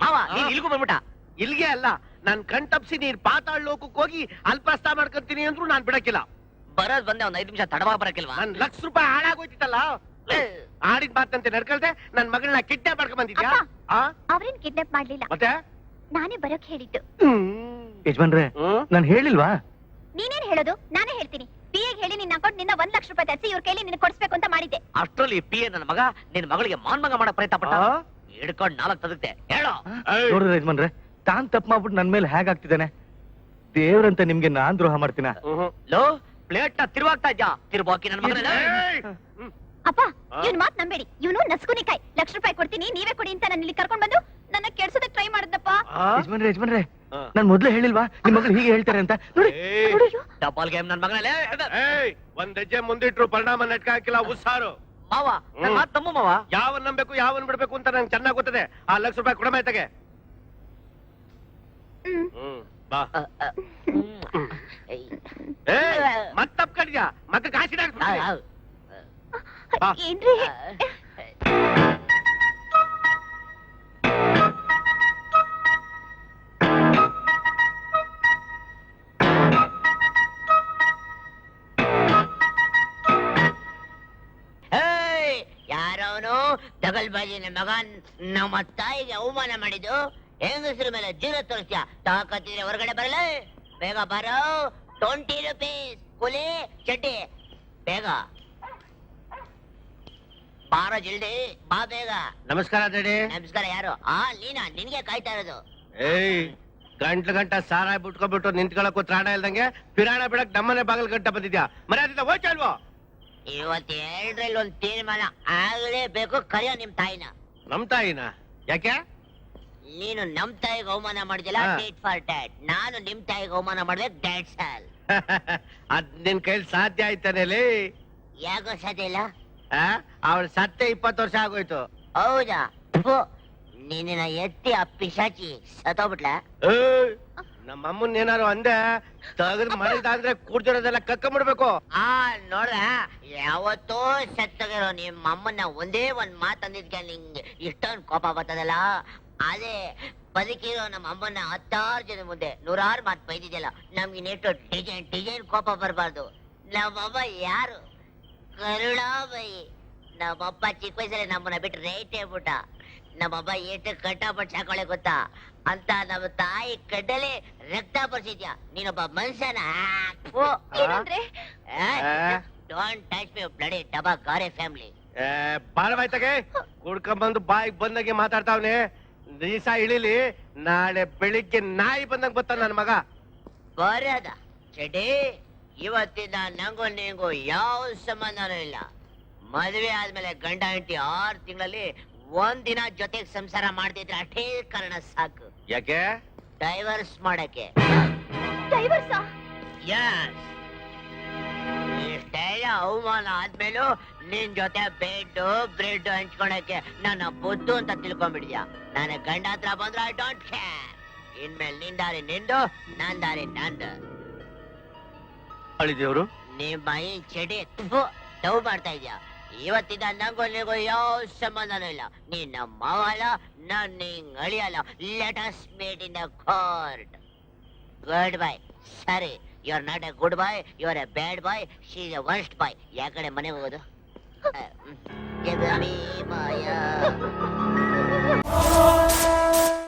ಮಾವ ನೀನ್ ಇಲ್ಗೂ ಬಂದ್ಬಿಟ್ಟ. ಇಲ್ಲಿಗೆ ಅಲ್ಲ, ನಾನ್ ಕಣ್ ತಪ್ಸಿ ನೀನ್ ಪಾತಾಳ ಲೋಕಕ್ಕೆ ಹೋಗಿ ಅಲ್ಪಸ್ಥ ಮಾಡ್ಕೊಂತೀನಿ ಅಂದ್ರು ನಾನ್ ಬಿಡಕ್ಕಿಲ್ಲ. ಬರೋದ್ ಬಂದೆ ಒಂದ್ 5 ನಿಮಿಷ ತಡವಾಗಿ ಬರಕಿಲ್ವಾ? ನನ್ ₹1,00,000 ಹಾಳಾಗೋಯ್ತಿತ್ತಲ್ಲ. ಆಡಿದ ಮಾತಂತೆ ನಡ್ಕಳ್ದೆ ನನ್ ಮಗಳನ್ನ ಕಿಡ್ನಾಪ್ ಮಾಡ್ಕೊಂಡ್ ಬಂದಿದ್ಯಾ? ಅವ್ರೇನ್ ಕಿಡ್ನಾಪ್ ಮಾಡ್ಲಿಲ್ಲ, ಮತ್ತೆ ನಾನೇ ಬರೋಕ್ ಹೇಳಿದ್ದು. ಯಜಮಾನ್ರೆ ನಾನ್ ಹೇಳಿಲ್ವಾ? ನೀನೇನ್ ಹೇಳೋದು? ನಾನೇ ಹೇಳ್ತೀನಿ. ಪಿಎಗ್ ಹೇಳಿ ನಿನ್ನ ಅಕೌಂಟ್ ನಿನ್ನ ₹1,00,000 ತರಿಸಿ ಇವ್ರ ಕೈಲಿ ನಿನ್ ಕೊಡ್ಸ್ಬೇಕು ಅಂತ ಮಾಡಿದ್ದೆ. ಅಷ್ಟ್ರಲ್ಲಿ ಪಿ.ಎ ನನ್ನ ಮಗ ನಿನ್ ಮಗಳಿಗೆ ಮಾನ್ಮಂಗ ಮಾಡಕ್ ಪ್ರಯತ್ನ ಪಟ್ಟ. ಹಿಡ್ಕೊಂಡ್ 4 ತದಕ್ತೆ ಹೇಳೋ. ನೋಡ್ರಿ ಯಜಮಾನ್ರೆ, ತಾನ್ ತಪ್ಪು ಮಾಡ್ಬಿಟ್ಟು ನನ್ ಮೇಲೆ ಹೇಗಾಗ್ತಿದ್ದಾನೆ. ದೇವ್ರಂತ ನಿಮ್ಗೆ ನಾನ್ ದ್ರೋಹ ಮಾಡ್ತೀನ? ಲೋ ಪ್ಲೇಟ್ ನ ತಿರುವಾಗ್ತಾ ಇದ್ಯಾ? ತಿರುವಾಕಿ ನನ್ನ ಮಗನ. ಅಪ್ಪ ಇವ್ನ್ ಮಾತ್ ನಂಬೇಡಿ. ಇವನು ನಸ್ಕುನಿಕಾಯಿ. ₹1,00,000 ಕೊಡ್ತೀನಿ ನೀವೇ ಕೊಡಿ ಅಂತ ನನ್ನ ಇಲ್ಲಿ ಕರ್ಕೊಂಡ್ ಬಂದು ನನ್ನ ಕೆಡ್ಸೋದಕ್ ಟ್ರೈ ಮಾಡಿದ್ದಪ್ಪ. ಯಜಮಾನ್ರೆ ನಾನ್ ಮೊದ್ಲೇ ಹೇಳಿಲ್ವಾ ನಿಮ್ ಮಗಳು ಹೀಗೆ ಹೇಳ್ತಾರೆ ಅಂತ? ನೋಡಿ ಡಬಲ್ ಗೇಮ್ ನನ್ ಮಗನಲ್ಲೇ. ಒಂದ್ ಹೆಜ್ಜೆ ಮುಂದಿಟ್ರು ಪರಿಣಾಮ ನೆಟ್ಕ ಹಾಕಿಲ್ಲ ಉಸಾರು. ಮಾವ ನನ್ ಮಾತ್ ತಮ್ಮ ಮಾವ. ಯಾವನ್ ನಂಬೇಕು ಯಾವನ್ ಬಿಡ್ಬೇಕು ಅಂತ ನಂಗೆ ಚೆನ್ನಾಗ್ ಗೊತ್ತದೆ. ಆ ₹1,00,000 ಕೊಡಮಾಯ್ತಾಗೆ. ಬಾ. ಮತ್ತಪ್ ಕಡ್ಯಾ ಮಕ್ಕ ಕಾಸಿಡ. ಏನ್ರಿ ಯಾರವನು ದಗಲ್ಬಾಜಿನ ಮಗ ನಮ್ಮ ತಾಯಿಗೆ ಅವಮಾನ ಮಾಡಿದ್ದು? ಹೆಂಗಸರ ಮೇಲೆ ಜೀವ ತೋರಿಸ್ತೀಯ? ತಾಕತ್ತಿದ್ರೆ ಹೊರಗಡೆ ಬರಲ್ಲ. ಬೇಗ ಬರೋ. ₹20 ಕೂಲಿ ಚಡ್ಡಿ ಬೇಗ ಬಾರೋ ಜಲ್ದಿ ಬಾ ಬೇಗ. ನಮಸ್ಕಾರ ಡ್ಯಾಡಿ. ನಮಸ್ಕಾರ. ಯಾರು? ನೀನಾ? ನಿನ್ಗೆ ಕಾಯ್ತಾ ಇರೋದು. ಗಂಟ ಸಾರಾಯ್ ಬಿಟ್ಕೊಬಿಟ್ಟು ನಿಂತ್ಕೊಳಕ್ಕೂ ತ್ರಾಣ ಇಲ್ದಂಗೆ ಪಿರಾಣ ಬಿಡಕ್ ನಮ್ಮನೆ ಬಾಗಲ್ ಗಂಟ ಬಂದಿದ್ಯಾ? ಮರ್ಯಾದಿಂದ ಹೋಯ್ತಾ ಇಲ್ವೋ? ಇವತ್ತು 2ರಲ್ಲಿ ಒಂದು ತೀರ್ಮಾನ ಆಗಲೇಬೇಕು. ಕರೆಯೋ ನಿಮ್ ತಾಯಿನ. ನಮ್ ತಾಯಿನ? ಯಾಕೆ? ನೀನು ನಮ್ ತಾಯಿಗೆ ಅವಮಾನ ಮಾಡಿದಿಲ್ಲ, ಡೇಟ್ ಫಾರ್ ಡ್ಯಾಟ್. ನಾನು ನಿಮ್ ತಾಯಿಗೆ ಅವಮಾನ ಮಾಡ್ಬೇಕು, ಡ್ಯಾಟ್ಸ್ ಆಲ್. ಅದ್ ನಿನ್ ಕೈಲಿ ಸಾಧ್ಯ ಆಯ್ತಾನೇಲಿ? ಯಾಕೋ ಸಾಧ್ಯ ಇಲ್ಲ? ಅವಳು ಸತ್ತೆ 20 ವರ್ಷ ಆಗೋಯ್ತು. ಹೌದಾ? ನಿನ್ನ ಎತ್ತಿ ಆ ಪಿಶಾಚಿ ಸತ್ತೋಗ್ಬಿಟ್ಲ? ನಮ್ಮಮ್ಮನ್ ಏನಾರು ಅಂದೆ ತಗದ್ ಮಾಡಿದಾದ್ರೆ ಕೂಡ್ತಿರೋದೆಲ್ಲ ಕಕ್ಕಂಬಿಡ್ಬೇಕು. ನೋಡ್ರ, ಯಾವತ್ತೋ ಸತ್ತಗಿರೋ ನಿಮ್ಮ ಅಮ್ಮನ್ನ ಒಂದೇ ಒಂದ್ ಮಾತು ಅಂದಿದ್ಕೆ ನಿಂಗೆ ಇಷ್ಟೊಂದು ಕೋಪ ಬರ್ತದಲ್ಲ. ಅದೇ ಬದುಕಿರೋ ನಮ್ಮ ಅಮ್ಮನ್ನ 10 ಜನ ಮುಂದೆ 100 ಮಾತು ಬೈದಿದ್ಯಲ್ಲ, ನಮ್ಗೆ ನೆಟ್ಟು ಡಿಸೈನ್ ಕೋಪ ಬರಬಾರ್ದು. ನಮ್ಮಮ್ಮ ಯಾರು? ಕರುಣಾಬಾಯಿ. ನಮ್ಮಪ್ಪ ಚಿಕ್ಕ ವಯಸ್ಸಲ್ಲಿ ನಮ್ಮನ್ನ ಬಿಟ್ಟು ರೈಟ್ ಹೇಳ್ಬಿಟ್ಟ. ನಮ್ಮಮ್ಮ ಎಷ್ಟು ಕಟ್ಟಪಟ್ಟು ಸಾಕೊಳ್ಳೆ ಗೊತ್ತಾ ಅಂತ ನಮ್ಮ ತಾಯಿ ಕಡ್ಡಲೆ ರಕ್ತ ಬರ್ಸಿದ್ಯಾ? ನೀನೊಬ್ಬ ಮನುಷ್ಯನ? ಡೋಂಟ್ ಟಚ್ ಮಿ ಬ್ಲಡಿ ಡಬಾ ಗಾರೆ ಫ್ಯಾಮಿಲಿ. ಬಾಳವಾಯ್ತಾಗೆ ಕುಡ್ಕೊಂಡ್ಬಂದು ಬಾಯಿಗೆ ಬಂದಾಗೆ ಮಾತಾಡ್ತಾವ್ನೆ. ದಿವಸ ಇಳಿಲಿ, ನಾಳೆ ಬೆಳಿಗ್ಗೆ ನಾಯಿ ಬಂದಂಗ್ ಬರ್ತಾನ ನನ್ ಮಗ. ಬರದ ಚಡಿ, ಇವತ್ತಿಂದ ನಂಗೂ ನಿಂಗೂ ಯಾವ ಸಂಬಂಧನೂ ಇಲ್ಲ. ಮದುವೆ ಆದ್ಮೇಲೆ ಗಂಡ ಹೆಂಡತಿ 6 ತಿಂಗಳಲ್ಲಿ 1 ದಿನ ಜೊತೆಗೆ ಸಂಸಾರ ಮಾಡ್ತಿದ್ರೆ ಅಷ್ಟೇ ಕಾರಣ ಸಾಕು. ಯಾಕೆ? ಡೈವರ್ಸ್ ಮಾಡಕ್ಕೆ. ಇಷ್ಟೆಲ್ಲ ಅವಮಾನ ಆದ್ಮೇಲೂ ನಿನ್ ಜೊತೆ ಬ್ರೆಡ್ ಹಂಚ್ಕೊಳಕ್ಕೆ ನನ್ನ ಬುದ್ದು ಅಂತ ತಿಳ್ಕೊಂಡ್ಬಿಡ್ಯಾ? ನನ್ನ ಗಂಡ ಹತ್ರ ಬಂದ್ರೆ ಐ ಡೋಂಟ್ ಕೇರ್. ಇನ್ಮೇಲೆ ನಿನ್ ದಾರಿ ನಿಂದು, ನನ್ ದಾರಿ ನಂದು. ಅಳಿದೇವ್ರು ನಿಮ್ಮ ಈ ಚಡಿ ಡವ್ ಮಾಡ್ತಾ ಇದ್ಯಾ? ಇವತ್ತಿಂದ ನಂಗೂ ನಿಂಗೂ ಯಾವ ಸಂಬಂಧನೂ ಇಲ್ಲ. ನೀನ್ ನಮ್ಮ ಮಾವ ಅಲ್ಲ, ನಾನ್ ನಿಂಗ್ ಅಳಿಯಲ್ಲ. Let us meet in the court. Good bye. ಸರಿ, you are not a good boy, you are a bad boy, she is a worst boy. ಯಾಕಡೆ ಮನೆ ಹೋಗೋದು? ಮಾಯಾ